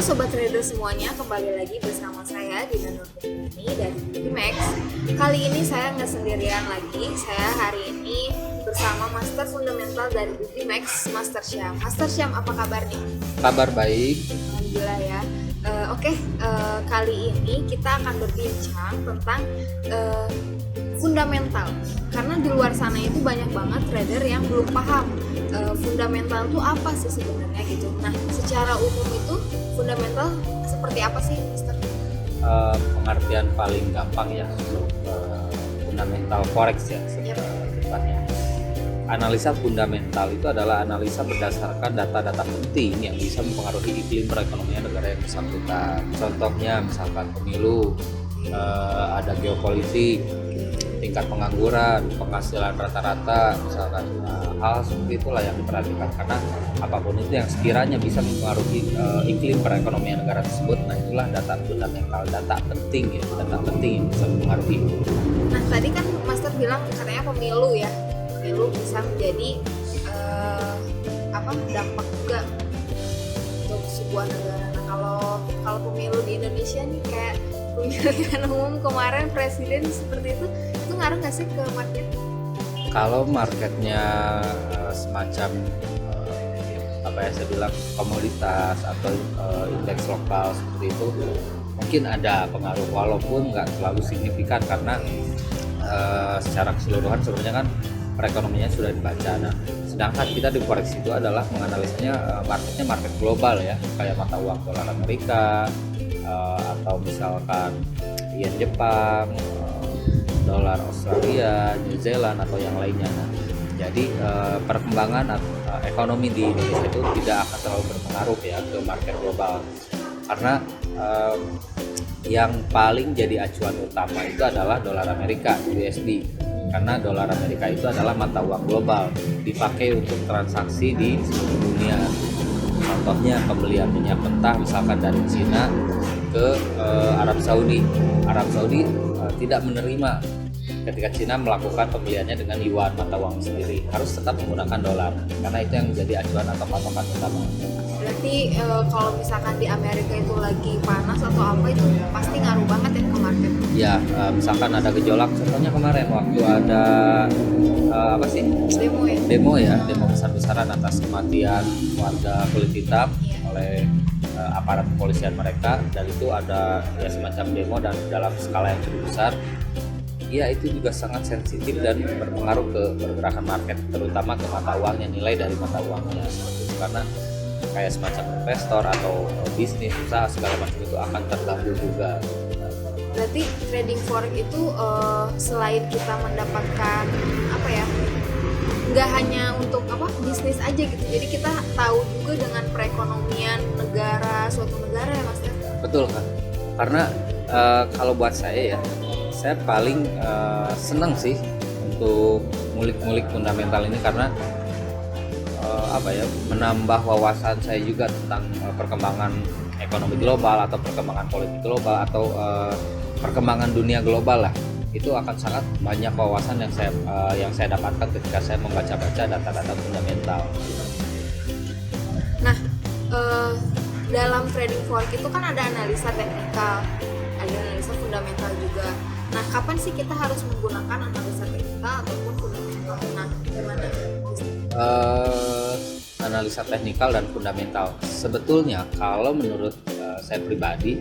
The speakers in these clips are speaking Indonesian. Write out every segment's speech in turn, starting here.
Sobat Trader semuanya, kembali lagi bersama saya Dina Nurbaini dari Bimax. Kali ini saya nggak sendirian lagi, saya hari ini bersama Master Fundamental dari Bimax, Master Syam. Master Syam, apa kabar nih? Kabar baik. Alhamdulillah ya. Kali ini kita akan berbincang tentang fundamental. Karena di luar sana itu banyak banget trader yang belum paham fundamental itu apa sih sebenarnya gitu. Nah, secara umum itu fundamental seperti apa sih, Mister? Pengertian paling gampang ya untuk fundamental forex ya sebenarnya. Analisa fundamental itu adalah analisa berdasarkan data-data penting yang bisa mempengaruhi iklim perekonomian negara yang bersangkutan. Contohnya misalkan pemilu, ada geopolitik, tingkat pengangguran, penghasilan rata-rata, misalkan hal seperti itulah yang diperhatikan, karena apapun itu yang sekiranya bisa mempengaruhi iklim perekonomian negara tersebut, nah itulah data fundamental, data penting yang bisa mempengaruhi. Nah, tadi kan Master bilang katanya pemilu bisa menjadi dampak juga untuk sebuah negara. Nah, kalau pemilu di Indonesia nih kayak pemilihan umum kemarin presiden seperti itu ngaruh nggak sih ke market? Kalau marketnya semacam saya bilang komoditas atau indeks lokal seperti itu, mungkin ada pengaruh walaupun nggak terlalu signifikan, karena secara keseluruhan sebenarnya kan perekonomiannya sudah dibaca. Nah, sedangkan kita di forex itu adalah menganalisanya marketnya market global ya, kayak mata uang dolar Amerika, atau misalkan yen Jepang, dolar Australia, New Zealand atau yang lainnya. Nah, jadi perkembangan ekonomi di Indonesia itu tidak akan terlalu berpengaruh ya ke market global, karena yang paling jadi acuan utama itu adalah dolar Amerika USD, karena dolar Amerika itu adalah mata uang global, dipakai untuk transaksi di seluruh dunia. Contohnya pembelian minyak mentah misalkan dari Cina ke Arab Saudi tidak menerima ketika Cina melakukan pembeliannya dengan yuan, mata uang sendiri, harus tetap menggunakan dolar, karena itu yang menjadi acuan atau patokan utama. Berarti kalau misalkan di Amerika itu lagi panas atau apa, itu pasti ngaruh banget ya ke market? Ya, misalkan ada gejolak, contohnya kemarin waktu ada demo besar-besaran atas kematian warga kulit hitam oleh aparat kepolisian mereka, dan itu ada ya semacam demo dan dalam skala yang cukup besar. Ya, itu juga sangat sensitif dan berpengaruh ke pergerakan market, terutama ke mata uangnya, nilai dari mata uangnya seperti itu, karena kayak semacam investor atau bisnis usaha segala macam itu akan terganggu juga. Berarti trading forex itu selain kita mendapatkan nggak hanya untuk bisnis aja gitu, jadi kita tahu juga dengan perekonomian suatu negara ya, Mas ya? Betul kan, karena kalau buat saya paling senang sih untuk ngulik-ngulik fundamental ini, karena menambah wawasan saya juga tentang perkembangan ekonomi global atau perkembangan politik global atau perkembangan dunia global lah. Itu akan sangat banyak wawasan yang saya dapatkan ketika saya membaca-baca data-data fundamental. Nah, dalam trading forex itu kan ada analisa teknikal, ada analisa fundamental juga. Nah, kapan sih kita harus menggunakan analisa teknikal ataupun fundamental? Nah, gimana? Analisa teknikal dan fundamental. Sebetulnya kalau menurut saya pribadi,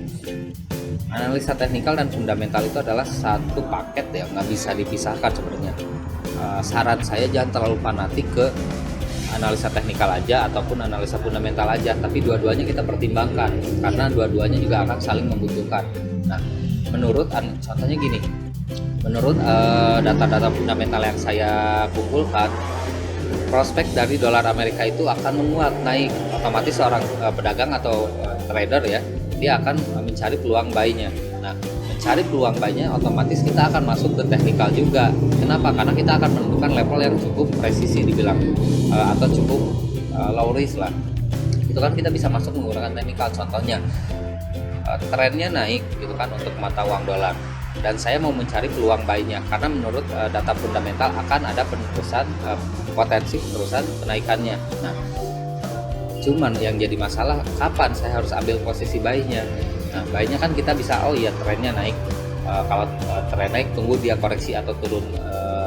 analisa teknikal dan fundamental itu adalah satu paket ya, nggak bisa dipisahkan sebenarnya. Saran saya jangan terlalu fanatik ke analisa teknikal aja ataupun analisa fundamental aja, tapi dua-duanya kita pertimbangkan, karena dua-duanya juga akan saling membutuhkan. Nah, contohnya gini, menurut data-data fundamental yang saya kumpulkan, prospek dari dolar Amerika itu akan menguat naik, otomatis seorang pedagang atau trader ya, dia akan mencari peluang buy-nya. Nah, mencari peluang buy-nya otomatis kita akan masuk ke teknikal juga. Kenapa? Karena kita akan menentukan level yang cukup presisi dibilang atau cukup low risk lah. Itu kan kita bisa masuk menggunakan teknikal. Contohnya trennya naik gitu kan untuk mata uang dolar, dan saya mau mencari peluang buy-nya, karena menurut data fundamental akan ada potensi penerusan kenaikannya. Nah, Cuman yang jadi masalah kapan saya harus ambil posisi buy-nya. Nah, buy-nya kan kita bisa oh iya trennya naik. Kalau tren naik tunggu dia koreksi atau turun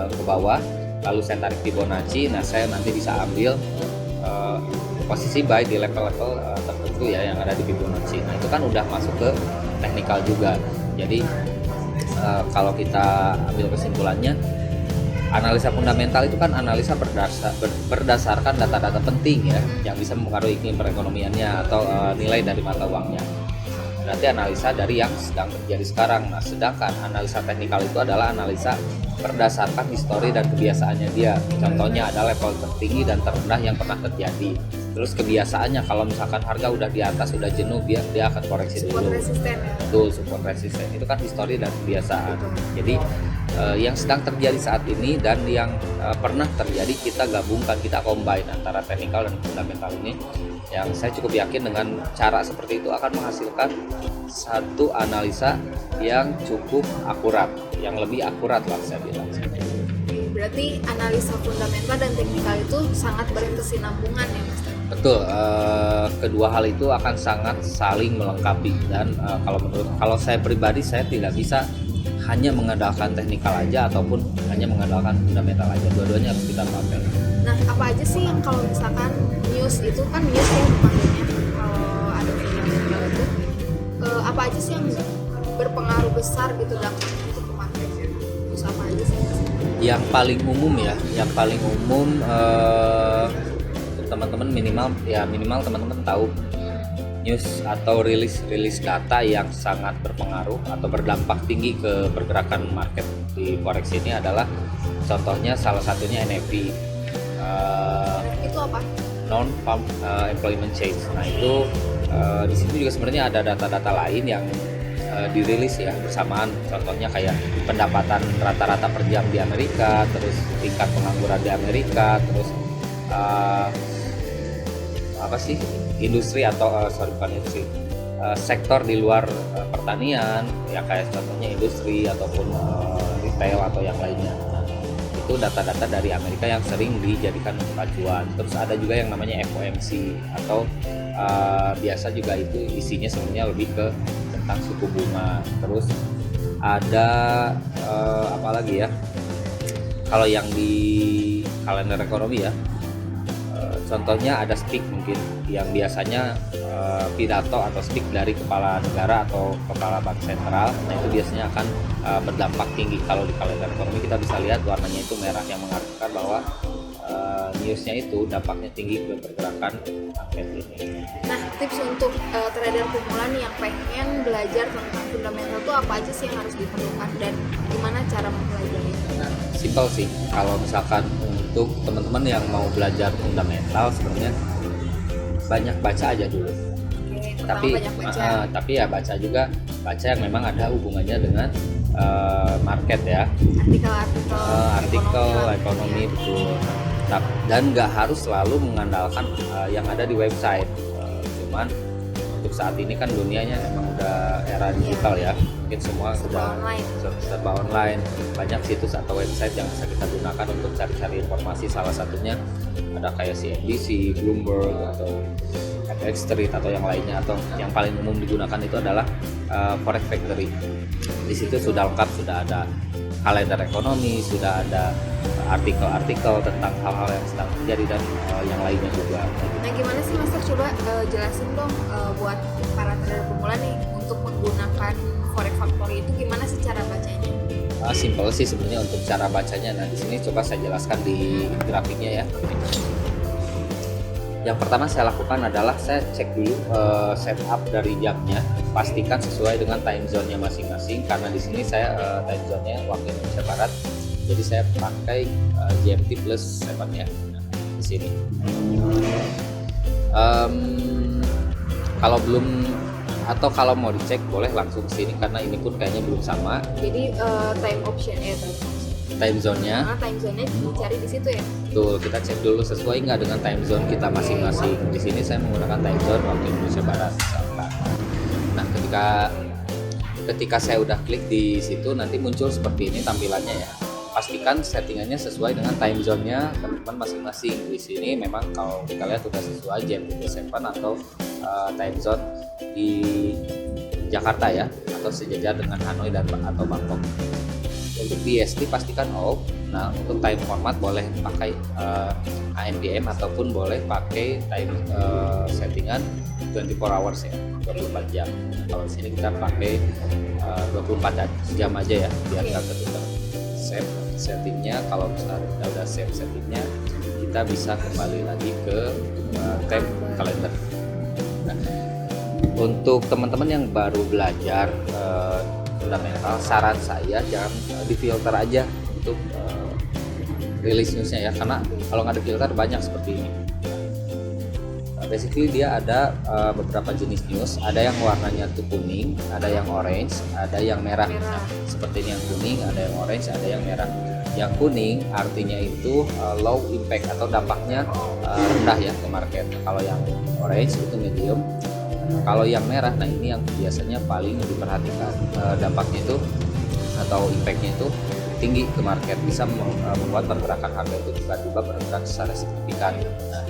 ke bawah, lalu saya tarik Fibonacci. Nah, saya nanti bisa ambil posisi buy di level-level tertentu ya yang ada di Fibonacci. Nah, itu kan udah masuk ke teknikal juga. Jadi kalau kita ambil kesimpulannya, analisa fundamental itu kan analisa berdasarkan data-data penting ya yang bisa mempengaruhi iklim perekonomiannya atau nilai dari mata uangnya. Berarti analisa dari yang sedang terjadi sekarang. Nah, sedangkan analisa teknikal itu adalah analisa berdasarkan histori dan kebiasaannya dia. Contohnya ada level tertinggi dan terendah yang pernah terjadi. Terus kebiasaannya kalau misalkan harga udah di atas, udah jenuh, dia akan koreksi support dulu. resisten ya. Betul, support resisten. Itu kan histori dan kebiasaan. Jadi yang sedang terjadi saat ini dan yang pernah terjadi kita gabungkan, kita combine antara teknikal dan fundamental ini. Yang saya cukup yakin dengan cara seperti itu akan menghasilkan satu analisa yang cukup akurat, yang lebih akurat lah saya bilang. Berarti analisa fundamental dan teknikal itu sangat berkesinambungan ya Mas? Betul, kedua hal itu akan sangat saling melengkapi dan kalau saya pribadi saya tidak bisa hanya mengandalkan teknikal aja ataupun hanya mengandalkan fundamental aja, dua-duanya harus kita pakai. Nah, apa aja sih yang kalau misalkan news itu kan news ya dipanggilnya kalau ada fundamental itu apa aja sih yang berpengaruh besar gitu dampaknya untuk ke market? News apa aja sih? Yang paling umum ya, yang paling umum untuk teman-teman minimal teman-teman tahu news atau rilis data yang sangat berpengaruh atau berdampak tinggi ke pergerakan market di forex ini adalah contohnya salah satunya NFP, Itu apa? non farm employment change. Nah itu di situ juga sebenarnya ada data-data lain yang dirilis ya bersamaan, contohnya kayak pendapatan rata-rata per jam di Amerika, terus tingkat pengangguran di Amerika, terus apa sih industri atau sektor di luar pertanian ya kayak contohnya industri ataupun retail atau yang lainnya. Nah, itu data-data dari Amerika yang sering dijadikan untuk acuan. Terus ada juga yang namanya FOMC atau biasa juga itu isinya sebenarnya lebih ke tentang suku bunga. Terus ada apa lagi ya, kalau yang di kalender ekonomi ya, contohnya ada speak mungkin yang biasanya pidato atau speak dari kepala negara atau kepala bank sentral. Nah itu biasanya akan berdampak tinggi. Kalau di kalender ekonomi kita bisa lihat warnanya itu merah yang mengartikan bahwa newsnya itu dampaknya tinggi ke pergerakan market ini. Nah, tips untuk trader pemula nih yang pengen belajar tentang fundamental itu apa aja sih yang harus diperlukan dan gimana cara mempelajarinya? Simple sih, kalau misalkan untuk teman-teman yang mau belajar fundamental sebenarnya banyak baca aja dulu. Oke, banyak baca. Tapi ya baca yang memang ada hubungannya dengan market ya, artikel ekonomi betul. Dan nggak harus selalu mengandalkan yang ada di website. Cuman untuk saat ini kan dunianya emang udah era digital ya, mungkin semua sudah serba online. Banyak situs atau website yang bisa kita gunakan untuk cari-cari informasi. Salah satunya ada kayak CNBC, Bloomberg atau FX Street atau yang lainnya, atau yang paling umum digunakan itu adalah Forex Factory. Di situ sudah lengkap, sudah ada kalender ekonomi, sudah ada artikel-artikel tentang hal-hal yang sedang terjadi dan yang lainnya juga. Nah, gimana sih Master, coba jelasin dong buat para trader pemula nih untuk menggunakan Forex Factory itu gimana sih cara bacanya? Simple sih sebenarnya untuk cara bacanya. Nah di sini coba saya jelaskan di grafiknya ya. Yang pertama saya lakukan adalah saya cek dulu setup dari jamnya, pastikan sesuai dengan time zone-nya masing-masing, karena di sini saya time zone-nya waktu Indonesia Barat, jadi saya pakai GMT plus 7 ya. Nah, di sini. Kalau belum atau kalau mau dicek boleh langsung ke sini karena ini pun kayaknya belum sama. Jadi time option ya time zone-nya. Time zone-nya dicari di situ ya. Betul, kita cek dulu sesuai nggak dengan time zone kita masing-masing. Di sini saya menggunakan time zone waktu Indonesia Barat. Nah, ketika saya udah klik di situ nanti muncul seperti ini tampilannya ya. pastikan settingannya sesuai dengan time zone-nya teman-teman masing-masing. Di sini memang kalau kita lihat sudah sesuai jam 7 atau time zone di Jakarta ya, atau sejajar dengan Hanoi dan atau Bangkok. Untuk BST pastikan off. Nah, untuk time format boleh pakai AMPM ataupun boleh pakai time settingan 24 hours ya, 24 jam. Nah, kalau di sini kita pakai 24 jam aja ya, biar nggak ketuker. Save settingnya, kalau misalnya kita udah save settingnya, kita bisa kembali lagi ke tab kalender. Nah, untuk teman-teman yang baru belajar fundamental, saran saya jangan difilter aja untuk rilis newsnya ya, karena kalau nggak difilter banyak seperti ini. Basically dia ada beberapa jenis news, ada yang warnanya tuh kuning, ada yang orange, ada yang merah. Nah, seperti ini yang kuning, ada yang orange, ada yang merah. Yang kuning artinya itu low impact atau dampaknya rendah ya ke market. Kalau yang orange itu medium. Kalau yang merah, nah ini yang biasanya paling diperhatikan, dampaknya itu atau impactnya itu tinggi ke market, bisa membuat pergerakan harga itu tiba-tiba bergerak secara signifikan. Nah,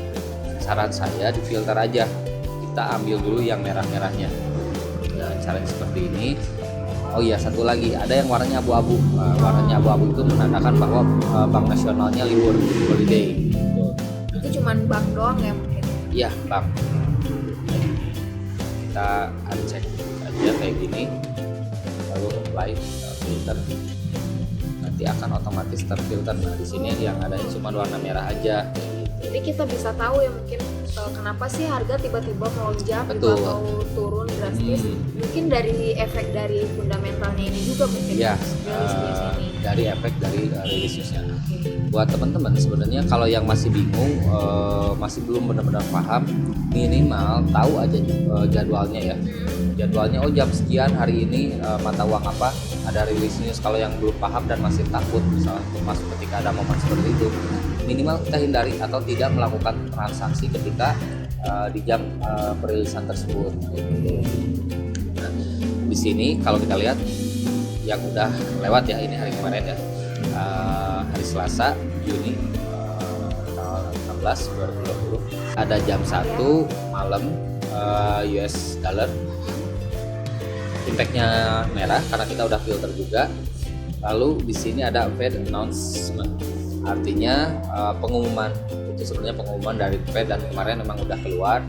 saran saya difilter aja, kita ambil dulu yang merah-merahnya. Nah, caranya seperti ini. Oh iya, satu lagi, ada yang warnanya abu-abu. Warnanya abu-abu itu menandakan bahwa bank nasionalnya libur, holiday. Itu cuman bank doang ya mungkin? Iya, bank. Kita uncheck aja kayak gini, lalu apply filter, nanti akan otomatis terfilter. Nah, di sini yang adanya cuma warna merah aja. Jadi kita bisa tahu ya mungkin kenapa sih harga tiba-tiba melonjak gitu atau turun drastis. Mungkin dari efek dari fundamentalnya ini juga mungkin ya, ini. Dari efek dari rilisnya. Buat teman-teman sebenarnya kalau yang masih bingung, masih belum benar-benar paham, minimal tahu aja jadwalnya ya. Jadwalnya jam sekian hari ini mata uang apa ada rilis news. Kalau yang belum paham dan masih takut misalnya masuk ketika ada momen seperti itu, minimal kita hindari atau tidak melakukan transaksi ketika di jam perilisan tersebut. Nah, di sini kalau kita lihat yang udah lewat ya, ini hari kemarin ya, hari Selasa Juni tanggal 16 2020, ada jam 1 malam US dollar, impactnya merah karena kita udah filter juga. Lalu di sini ada Fed announcement, artinya pengumuman. Itu sebenarnya pengumuman dari Fed dan kemarin memang udah keluar,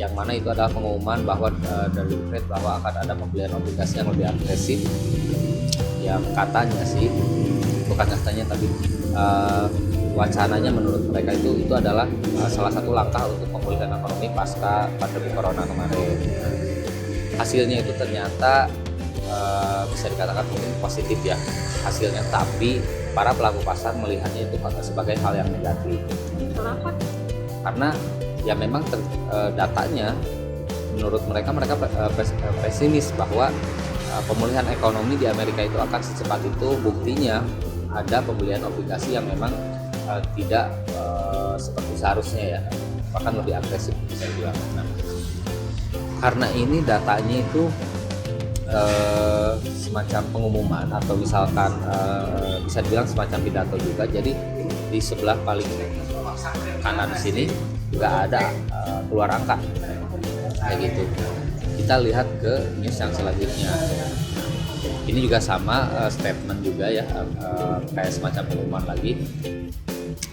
yang mana itu adalah pengumuman bahwa dari Fed bahwa akan ada pembelian obligasi yang lebih agresif. Yang katanya sih, bukan katanya tapi wacananya menurut mereka itu adalah salah satu langkah untuk pemulihan ekonomi pasca pandemi corona kemarin. Hasilnya itu ternyata bisa dikatakan mungkin positif ya hasilnya, tapi para pelaku pasar melihatnya itu sebagai hal yang negatif. Kenapa? Karena ya memang datanya menurut mereka pesimis bahwa pemulihan ekonomi di Amerika itu akan secepat itu. Buktinya ada pembelian obligasi yang memang tidak seperti seharusnya ya, bahkan lebih agresif bisa dibilang. Nah, karena ini datanya itu semacam pengumuman atau misalkan bisa dibilang semacam pidato juga. Jadi di sebelah paling kanan sini nggak ada keluar angka kayak gitu. Kita lihat ke news yang selanjutnya. Ini juga sama, statement juga ya, kayak semacam pengumuman lagi.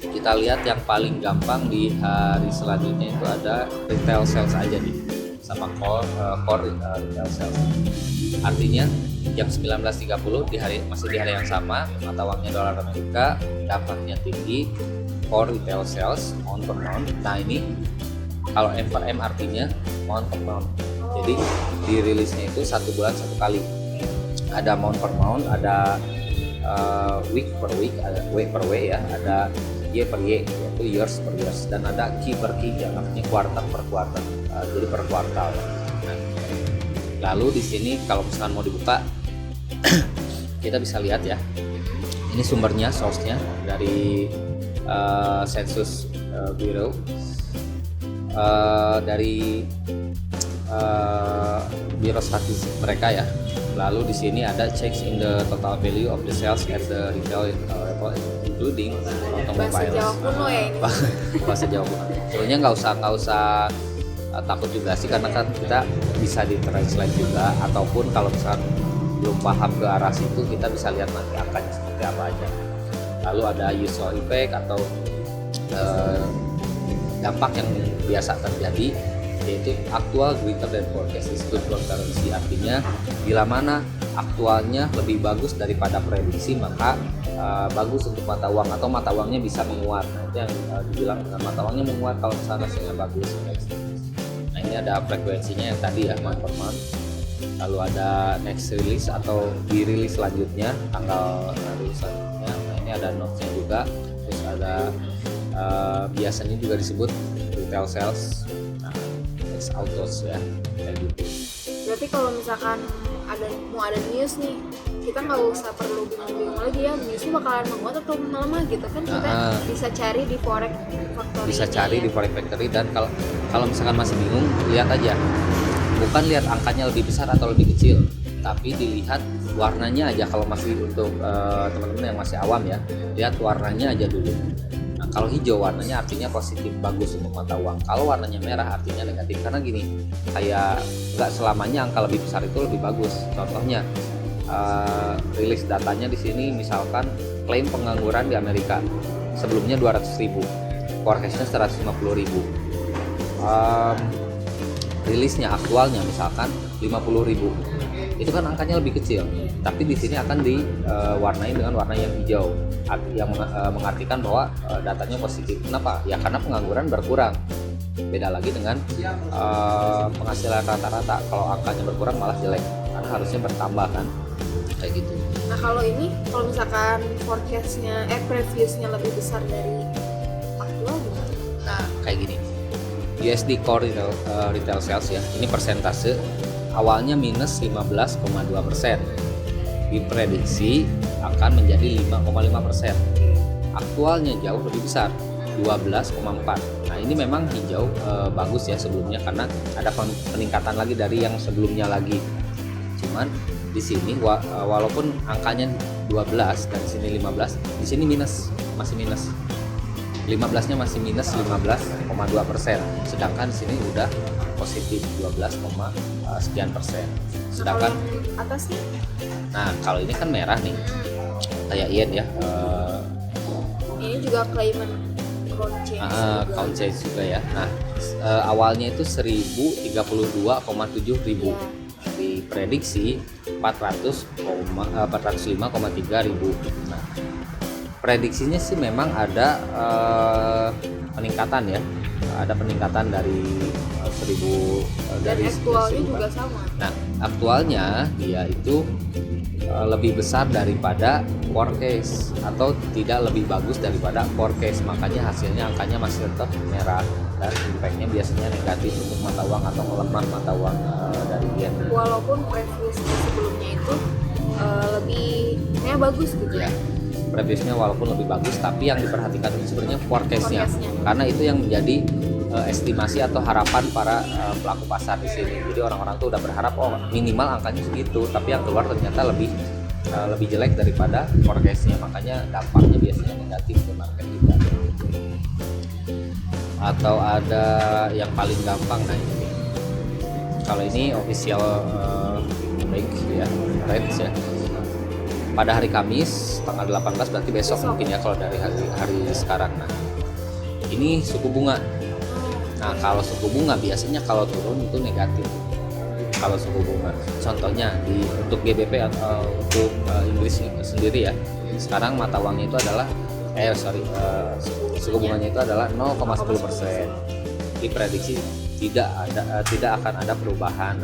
Kita lihat yang paling gampang di hari selanjutnya itu ada retail sales aja nih, sama core retail sales. Artinya jam 19.30 masih di hari yang sama, mata uangnya dolar Amerika, dampaknya tinggi, core retail sales month per month. Nah ini kalau M per M artinya month per month. Jadi dirilisnya itu 1 bulan 1 kali. Ada month per month, ada week per week, ada way per way ya, ada year per year, yaitu years per years, dan ada key per key, yang artinya quarter per quarter, jadi per kuartal. Nah, lalu di sini kalau misalkan mau dibuka, kita bisa lihat ya, ini sumbernya, source-nya dari Census Bureau, dari Biro Statistik mereka ya. Lalu di sini ada change in the total value of the sales at the retail level including Bahasa automobiles. Jawa kuno ya ini. Bahasa Jawa kuno. Sebenarnya nggak usah takut juga sih, karena kan kita bisa ditranslate juga, ataupun kalau misalkan belum paham ke arah situ kita bisa lihat nanti angkanya seperti apa aja. Lalu ada usual effect atau dampak yang biasa terjadi, yaitu aktual greater than forecast is good for currency. Artinya bila mana aktualnya lebih bagus daripada prediksi, maka bagus untuk mata uang atau mata uangnya bisa menguat. Nah, itu yang dibilang dengan mata uangnya menguat kalau misalnya hasilnya bagus. Nah, ini ada frekuensinya yang tadi ya, month per month. Lalu ada next release atau dirilis selanjutnya, tanggal rilis selanjutnya. Nah, ini ada notes-nya juga. Terus ada biasanya juga disebut retail sales, next autos ya, kayak gitu. Berarti kalau misalkan mau ada news nih, kita nggak usah perlu bingung-bingung lagi ya, newsnya bakalan menguat atau melemah gitu kan, kita bisa cari di Forex Factory. Bisa cari di Forex Factory, dan kalau misalkan masih bingung, lihat aja, bukan lihat angkanya lebih besar atau lebih kecil, tapi dilihat warnanya aja. Kalau masih untuk teman-teman yang masih awam ya, lihat warnanya aja dulu. Nah, kalau hijau warnanya artinya positif, bagus untuk mata uang. Kalau warnanya merah artinya negatif, karena gini, kayak nggak selamanya angka lebih besar itu lebih bagus. Contohnya rilis datanya di sini, misalkan klaim pengangguran di Amerika sebelumnya 200.000, forecastnya 150.000. Rilisnya aktualnya misalkan 50.000, itu kan angkanya lebih kecil, tapi di sini akan diwarnai dengan warna yang hijau, yang mengartikan bahwa datanya positif. Kenapa? Ya karena pengangguran berkurang. Beda lagi dengan penghasilan rata-rata, kalau angkanya berkurang malah jelek, karena harusnya bertambah kan, kayak gitu. Nah kalau misalkan forecastnya, previousnya lebih besar dari aktual gimana? Nah kayak gini, USD Core retail sales ya, ini persentase awalnya minus 15,2%, diprediksi akan menjadi 5,5%. Aktualnya jauh lebih besar, 12,4%. Nah ini memang hijau bagus ya sebelumnya, karena ada peningkatan lagi dari yang sebelumnya lagi. Cuman di sini walaupun angkanya 12 dan di sini 15, di sini masih minus. 15-nya masih minus 15,2%, sedangkan di sini udah positif 12, sekian persen. Sedangkan atasnya? Nah kalau ini kan merah nih, kayak yen ya. Ini juga claimant count change juga ya. Nah awalnya itu 1032,7 ribu, diprediksi 405,3 ribu. Nah prediksinya sih memang ada peningkatan ya, ada peningkatan dari 1000 dan dari aktualnya juga sama. Nah aktualnya dia itu lebih besar daripada forecast, atau tidak lebih bagus daripada forecast, makanya hasilnya angkanya masih tetap merah, dan impactnya biasanya negatif untuk mata uang atau melemah mata uang dari yen. Walaupun previousnya sebelumnya itu lebih bagus gitu ya. Previousnya walaupun lebih bagus, tapi yang diperhatikan itu sebenarnya forecastnya, karena itu yang menjadi estimasi atau harapan para pelaku pasar di sini. Jadi orang-orang tuh udah berharap minimal angkanya segitu, tapi yang keluar ternyata lebih jelek daripada forecastnya, makanya dampaknya biasanya negatif ke market kita. Atau ada yang paling gampang, nah ini kalau ini official bank ya, rates ya, pada hari Kamis tanggal 18, berarti besok mungkin ya kalau dari hari sekarang. Nah ini suku bunga. Nah kalau suku bunga biasanya kalau turun itu negatif. Kalau suku bunga, contohnya untuk GBP atau untuk Inggris sendiri ya, sekarang mata uangnya itu adalah suku bunganya itu adalah 0,10%. Diprediksi tidak akan ada perubahan.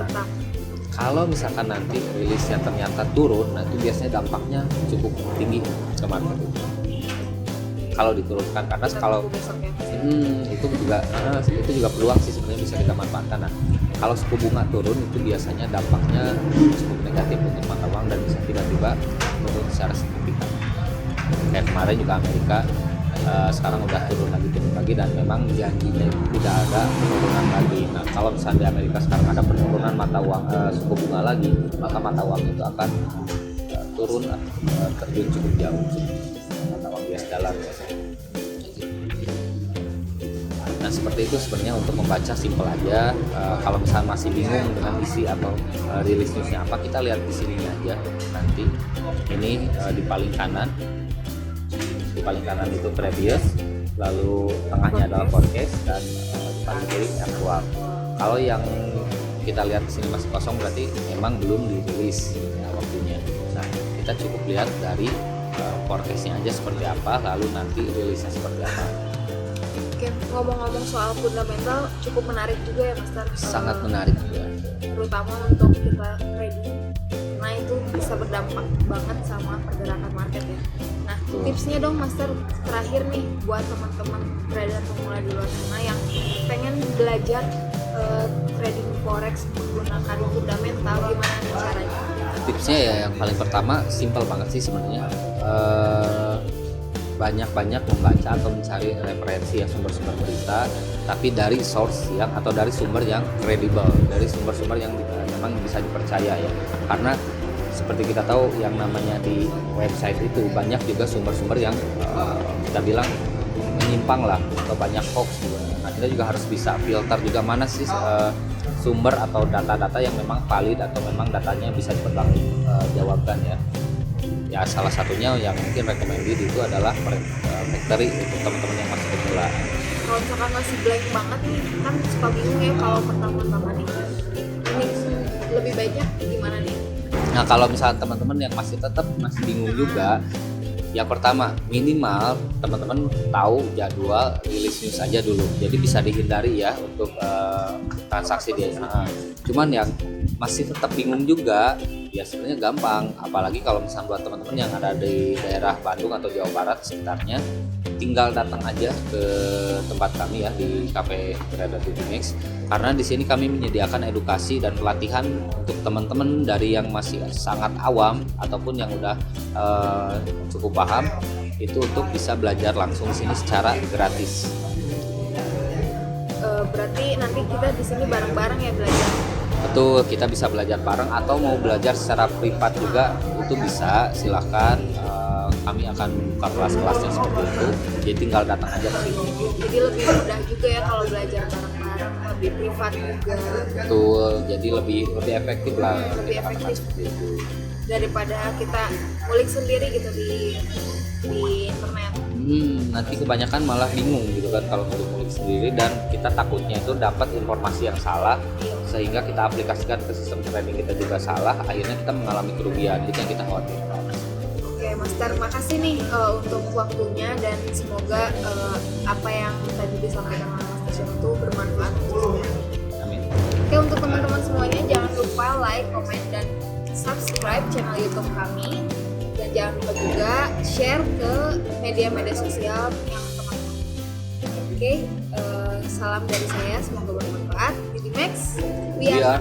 Kalau misalkan nanti rilisnya ternyata turun, nah itu biasanya dampaknya cukup tinggi ke market. Kalau diturunkan, karena kalau itu juga peluang sih sebenarnya bisa kita manfaatkan. Nah, kalau suku bunga turun itu biasanya dampaknya cukup negatif untuk mata uang dan bisa tiba-tiba turun secara signifikan. Kayak kemarin juga Amerika sekarang udah turun lagi dan memang janjinya tidak ada penurunan lagi. Nah kalau misalnya di Amerika sekarang ada penurunan mata uang suku bunga lagi, maka mata uang itu akan turun terjun cukup jauh, mata uang US dollar ya. Nah seperti itu sebenarnya untuk membaca simple aja. Kalau misalnya masih bingung dengan isi atau rilis newsnya apa, kita lihat di sini aja nanti. Ini di paling kanan itu previous, lalu tengahnya adalah forecast, dan di paling kiri actual. Kalau yang kita lihat di sini masih kosong berarti memang belum dirilis ya, waktunya. Nah kita cukup lihat dari forecastnya aja seperti apa, lalu nanti rilisnya seperti apa. Oke, ngomong-ngomong soal fundamental cukup menarik juga ya Master. Sangat menarik juga. Terutama untuk kita trading, karena itu bisa berdampak banget sama pergerakan market ya. Nah, tipsnya dong Master terakhir nih buat teman-teman trader pemula di luar sana yang pengen belajar trading forex menggunakan fundamental, gimana nih caranya? Tipsnya ya yang paling pertama simple banget sih sebenarnya. Banyak-banyak membaca atau mencari referensi ya, sumber-sumber berita, tapi dari source yang atau dari sumber yang kredibel, dari sumber-sumber yang memang bisa dipercaya ya. Karena seperti kita tahu yang namanya di website itu banyak juga sumber-sumber yang kita bilang menyimpang lah, atau banyak hoax juga. Nah kita juga harus bisa filter juga mana sih sumber atau data-data yang memang valid atau memang datanya bisa dipertanggungjawabkan ya. Ya salah satunya yang mungkin recommended itu adalah factory untuk teman-teman yang masih pemula. Kalau misalkan masih blank banget nih, kan suka bingung ya kalau pertama-tama nih. Ini lebih baiknya gimana nih? Nah kalau misalnya teman-teman yang masih bingung juga, yang pertama minimal teman-teman tahu jadwal rilis news aja dulu, jadi bisa dihindari ya untuk transaksi dia. Cuman yang masih tetap bingung juga ya sebenarnya gampang, apalagi kalau misalnya buat teman-teman yang ada di daerah Bandung atau Jawa Barat sekitarnya, tinggal datang aja ke tempat kami ya di Cafe Trader Max, karena di sini kami menyediakan edukasi dan pelatihan untuk teman-teman dari yang masih sangat awam ataupun yang udah cukup paham, itu untuk bisa belajar langsung di sini secara gratis. Berarti nanti kita di sini bareng-bareng ya belajar. Betul, kita bisa belajar bareng atau mau belajar secara privat juga itu bisa, silahkan. Kami akan buka kelas-kelasnya seperti itu, jadi tinggal datang aja ke sini. Jadi lebih mudah juga ya kalau belajar bareng-bareng, lebih privat juga. Betul, jadi lebih efektif lah. Lebih efektif seperti itu daripada kita ngulik sendiri gitu di internet. Nanti kebanyakan malah bingung gitu kan kalau ngulik sendiri, dan kita takutnya itu dapat informasi yang salah sehingga kita aplikasikan ke sistem trading kita juga salah, akhirnya kita mengalami kerugian. Itu yang kita khawatirkan. Oke Master, makasih nih untuk waktunya, dan semoga apa yang tadi disampaikan oleh Mas Tasya itu bermanfaat untuk semua. Amin. Oke, untuk teman-teman semuanya jangan lupa like, komen, dan subscribe channel YouTube kami, dan jangan lupa juga share ke media-media sosial yang teman-teman. Oke, salam dari saya, semoga bermanfaat. Max, we are